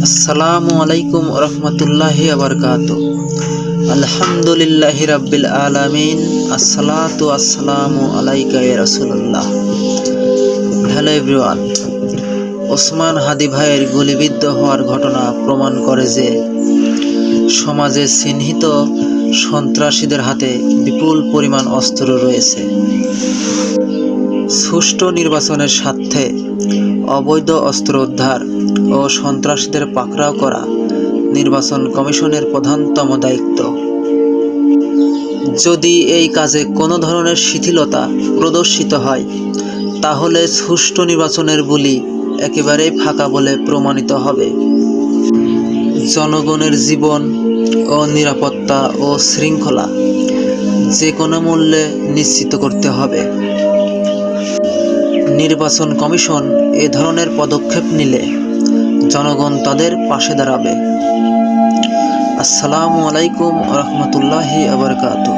আসসালামু আলাইকুম রহমতুল্লাহি আবরকাতু। আলহামদুলিল্লাহি রাব্বিল আলামিন। আসসালাতু আসসালামু আলাইকা ইয়া রাসূলুল্লাহ। Hello everyone. ওসমান হাদি ভাইয়ের গুলিবিদ্ধ হওয়ার ঘটনা প্রমাণ করে যে সমাজে চিহ্নিত সন্ত্রাসীদের হাতে বিপুল পরিমাণ অস্ত্র রয়েছে। সুষ্ঠু নির্বাচনের স্বার্থে অবৈধ অস্ত্র উদ্ধার ও সন্ত্রাসীদের পাকড়াও করা নির্বাচন কমিশনের প্রধানতম দায়িত্ব। যদি এই কাজে কোনো ধরনের শিথিলতা প্রদর্শিত হয়, তাহলে সুষ্ঠু নির্বাচনের বুলি একেবারেই ফাঁকা বলে প্রমাণিত হবে। জনগণের জীবন ও নিরাপত্তা ও শৃঙ্খলা যে কোনো মূল্যে নিশ্চিত করতে হবে। নির্বাচন কমিশন এ ধরনের পদক্ষেপ নিলে জনগণ তাদের পাশে দাঁড়াবে। আসসালামু আলাইকুম রহমতুল্লাহি আবরকাতু।